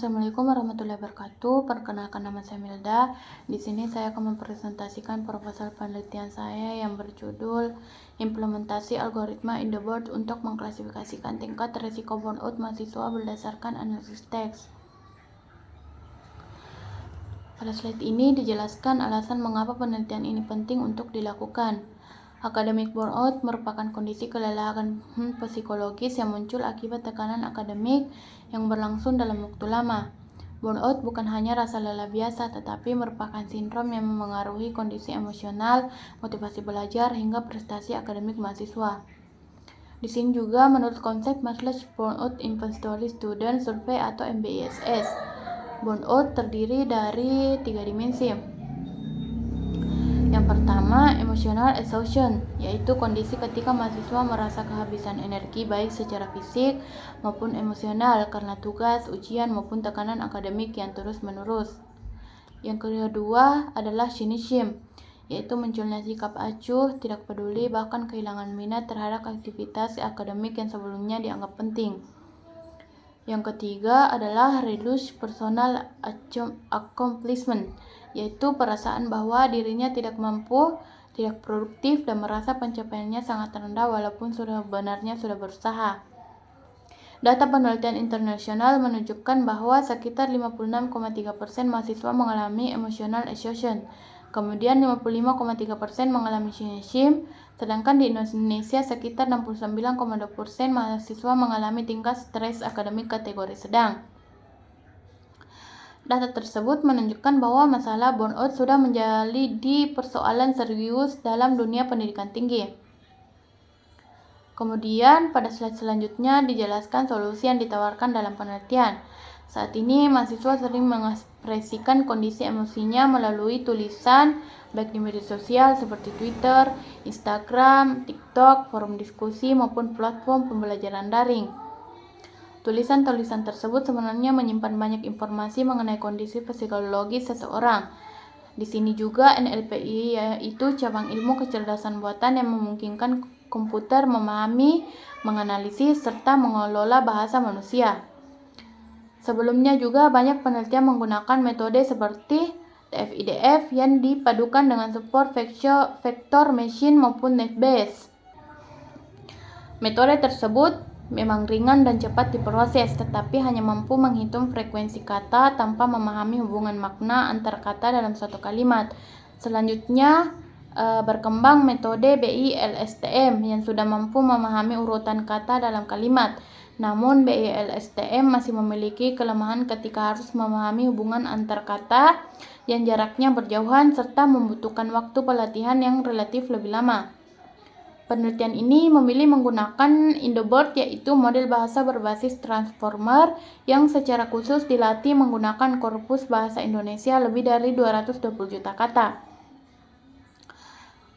Assalamualaikum warahmatullahi wabarakatuh. Perkenalkan, nama saya Milda. Di sini saya akan mempresentasikan proposal penelitian saya yang berjudul Implementasi Algoritma in the Board untuk mengklasifikasikan tingkat risiko burnout mahasiswa berdasarkan analisis teks. Pada slide ini dijelaskan alasan mengapa penelitian ini penting untuk dilakukan. Akademik burnout merupakan kondisi kelelahan psikologis yang muncul akibat tekanan akademik yang berlangsung dalam waktu lama. Burnout bukan hanya rasa lelah biasa, tetapi merupakan sindrom yang memengaruhi kondisi emosional, motivasi belajar, hingga prestasi akademik mahasiswa. Di sini juga menurut konsep Maslow's Burnout Inventory Student Survey atau MBISS, burnout terdiri dari 3 dimensi. Yang pertama, emotional exhaustion, yaitu kondisi ketika mahasiswa merasa kehabisan energi baik secara fisik maupun emosional karena tugas, ujian, maupun tekanan akademik yang terus-menerus. Yang kedua adalah cynicism, yaitu munculnya sikap acuh, tidak peduli, bahkan kehilangan minat terhadap aktivitas akademik yang sebelumnya dianggap penting. Yang ketiga adalah reduced personal accomplishment, yaitu perasaan bahwa dirinya tidak mampu, tidak produktif, dan merasa pencapaiannya sangat rendah walaupun sebenarnya sudah berusaha. Data penelitian internasional menunjukkan bahwa sekitar 56,3% mahasiswa mengalami emotional exhaustion, kemudian 55,3% mengalami cynicism, sedangkan di Indonesia sekitar 69,2% mahasiswa mengalami tingkat stres akademik kategori sedang. Data tersebut menunjukkan bahwa masalah burnout sudah menjadi persoalan serius dalam dunia pendidikan tinggi. Kemudian pada slide selanjutnya dijelaskan solusi yang ditawarkan dalam penelitian. Saat ini mahasiswa sering mengekspresikan kondisi emosinya melalui tulisan baik di media sosial seperti Twitter, Instagram, TikTok, forum diskusi maupun platform pembelajaran daring. Tulisan-tulisan tersebut sebenarnya menyimpan banyak informasi mengenai kondisi psikologis seseorang. Di sini juga NLPI, yaitu cabang ilmu kecerdasan buatan yang memungkinkan komputer memahami, menganalisis, serta mengelola bahasa manusia. Sebelumnya juga banyak penelitian menggunakan metode seperti TF-IDF yang dipadukan dengan support vector machine maupun net-based. Metode tersebut memang ringan dan cepat diproses, tetapi hanya mampu menghitung frekuensi kata tanpa memahami hubungan makna antar kata dalam suatu kalimat. Selanjutnya berkembang metode BILSTM yang sudah mampu memahami urutan kata dalam kalimat. Namun BILSTM masih memiliki kelemahan ketika harus memahami hubungan antar kata yang jaraknya berjauhan serta membutuhkan waktu pelatihan yang relatif lebih lama. Penelitian ini memilih menggunakan IndoBoard, yaitu model bahasa berbasis transformer yang secara khusus dilatih menggunakan korpus bahasa Indonesia lebih dari 220 juta kata.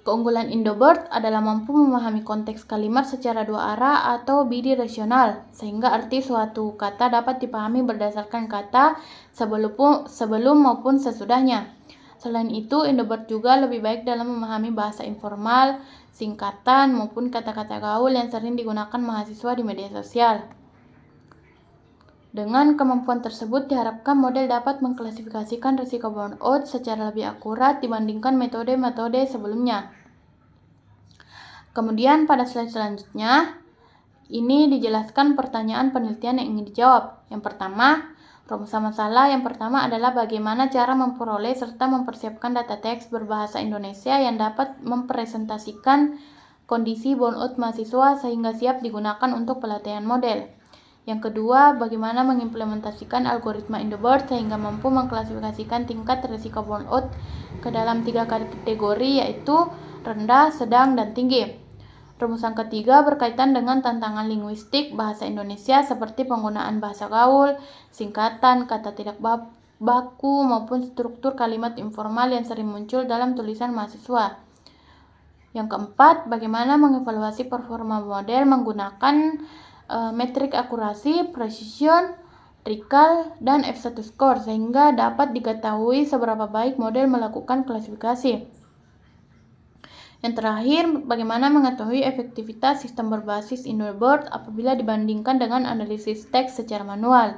Keunggulan IndoBoard adalah mampu memahami konteks kalimat secara dua arah atau bidireksional, sehingga arti suatu kata dapat dipahami berdasarkan kata sebelum maupun sesudahnya. Selain itu, IndoBoard juga lebih baik dalam memahami bahasa informal, singkatan, maupun kata-kata gaul yang sering digunakan mahasiswa di media sosial. Dengan kemampuan tersebut diharapkan model dapat mengklasifikasikan risiko burnout secara lebih akurat dibandingkan metode-metode sebelumnya. Kemudian pada slide selanjutnya, ini dijelaskan pertanyaan penelitian yang ingin dijawab. Yang pertama, rumusan masalah yang pertama adalah bagaimana cara memperoleh serta mempersiapkan data teks berbahasa Indonesia yang dapat mempresentasikan kondisi burnout mahasiswa sehingga siap digunakan untuk pelatihan model. Yang kedua, bagaimana mengimplementasikan algoritma IndoBoard sehingga mampu mengklasifikasikan tingkat risiko burnout ke dalam 3 kategori, yaitu rendah, sedang, dan tinggi. Rumusan ketiga berkaitan dengan tantangan linguistik bahasa Indonesia seperti penggunaan bahasa gaul, singkatan, kata tidak baku, maupun struktur kalimat informal yang sering muncul dalam tulisan mahasiswa. Yang keempat, bagaimana mengevaluasi performa model menggunakan metrik akurasi, precision, recall, dan F1 score sehingga dapat diketahui seberapa baik model melakukan klasifikasi. Yang terakhir, bagaimana mengetahui efektivitas sistem berbasis IndoBoard apabila dibandingkan dengan analisis teks secara manual.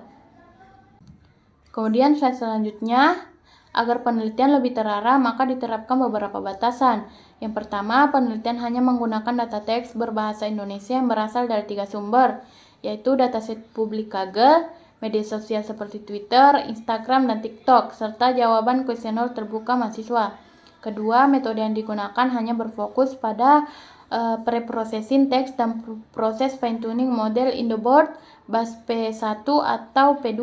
Kemudian slide selanjutnya, agar penelitian lebih terarah maka diterapkan beberapa batasan. Yang pertama, penelitian hanya menggunakan data teks berbahasa Indonesia yang berasal dari 3 sumber, yaitu dataset publik Kaggle, media sosial seperti Twitter, Instagram, dan TikTok, serta jawaban kuesioner terbuka mahasiswa. Kedua, metode yang digunakan hanya berfokus pada preprocessing teks dan proses fine-tuning model in the board BAS P1 atau P2.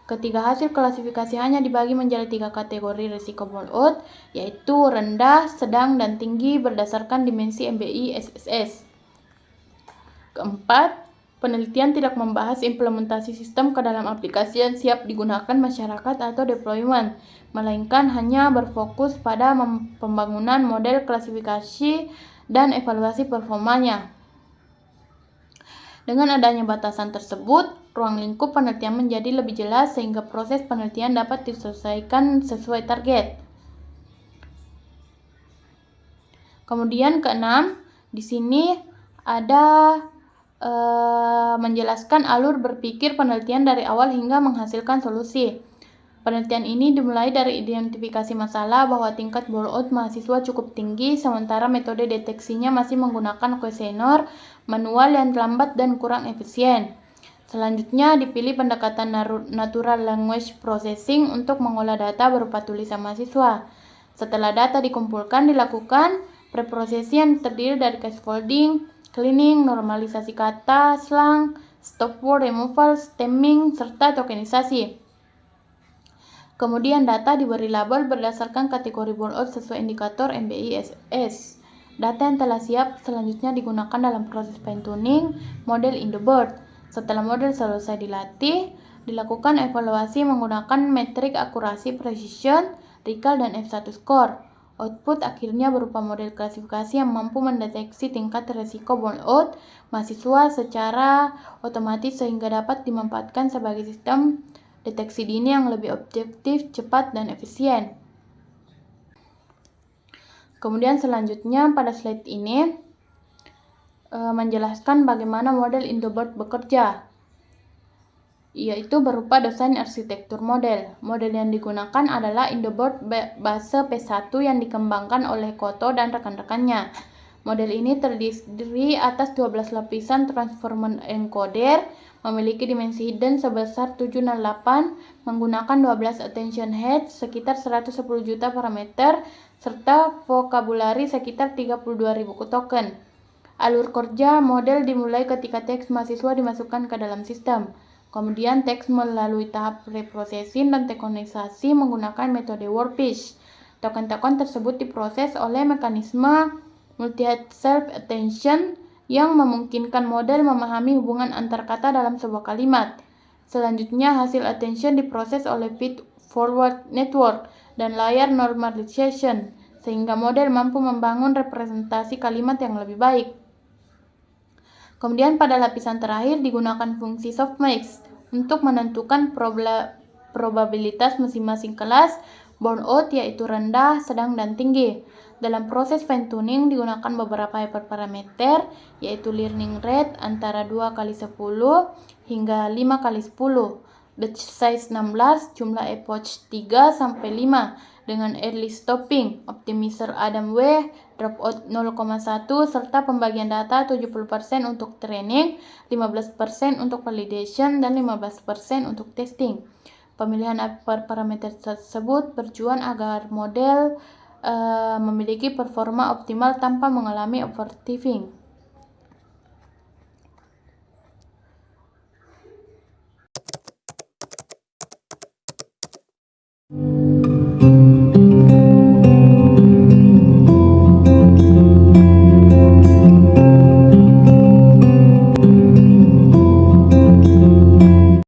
Ketiga, hasil klasifikasi hanya dibagi menjadi 3 kategori risiko blowout, yaitu rendah, sedang, dan tinggi berdasarkan dimensi MBI SSS. Keempat, penelitian tidak membahas implementasi sistem ke dalam aplikasi yang siap digunakan masyarakat atau deployment, melainkan hanya berfokus pada pembangunan model klasifikasi dan evaluasi performanya. Dengan adanya batasan tersebut, ruang lingkup penelitian menjadi lebih jelas sehingga proses penelitian dapat diselesaikan sesuai target. Kemudian keenam, di sini ada menjelaskan alur berpikir penelitian dari awal hingga menghasilkan solusi. Penelitian ini dimulai dari identifikasi masalah bahwa tingkat blowout mahasiswa cukup tinggi, sementara metode deteksinya masih menggunakan kuesioner manual yang lambat dan kurang efisien. Selanjutnya dipilih pendekatan natural language processing untuk mengolah data berupa tulisan mahasiswa. Setelah data dikumpulkan, dilakukan preprocessing yang terdiri dari scaffolding, cleaning, normalisasi kata, slang, stop word removal, stemming, serta tokenisasi. Kemudian data diberi label berdasarkan kategori blowout sesuai indikator MBI-SS. Data yang telah siap selanjutnya digunakan dalam proses fine-tuning model in the board. Setelah model selesai dilatih, dilakukan evaluasi menggunakan metrik akurasi precision, recall, dan F1 score. Output akhirnya berupa model klasifikasi yang mampu mendeteksi tingkat risiko blowout mahasiswa secara otomatis sehingga dapat dimanfaatkan sebagai sistem deteksi dini yang lebih objektif, cepat, dan efisien. Kemudian selanjutnya pada slide ini menjelaskan bagaimana model in the board bekerja, yaitu berupa desain arsitektur model. Model yang digunakan adalah in the board base P1 yang dikembangkan oleh Koto dan rekan-rekannya. Model ini terdiri atas 12 lapisan transformer encoder, memiliki dimensi hidden sebesar 768, menggunakan 12 attention heads sekitar 110 juta parameter, serta vocabulary sekitar 32.000 token. Alur kerja model dimulai ketika teks mahasiswa dimasukkan ke dalam sistem. Kemudian teks melalui tahap preprocessing dan tokenisasi menggunakan metode WordFish. Token-token tersebut diproses oleh mekanisme multi-head self-attention yang memungkinkan model memahami hubungan antar kata dalam sebuah kalimat. Selanjutnya, hasil attention diproses oleh feed-forward network dan layer normalization, sehingga model mampu membangun representasi kalimat yang lebih baik. Kemudian pada lapisan terakhir digunakan fungsi softmax untuk menentukan probabilitas masing-masing kelas blowout, yaitu rendah, sedang, dan tinggi. Dalam proses fine-tuning digunakan beberapa hyperparameter, yaitu learning rate antara 2x10 hingga 5x10, batch size 16, jumlah epoch 3-5, dengan early stopping, optimizer Adam W, dropout 0,1, serta pembagian data 70% untuk training, 15% untuk validation, dan 15% untuk testing. Pemilihan parameter tersebut bertujuan agar model memiliki performa optimal tanpa mengalami overfitting.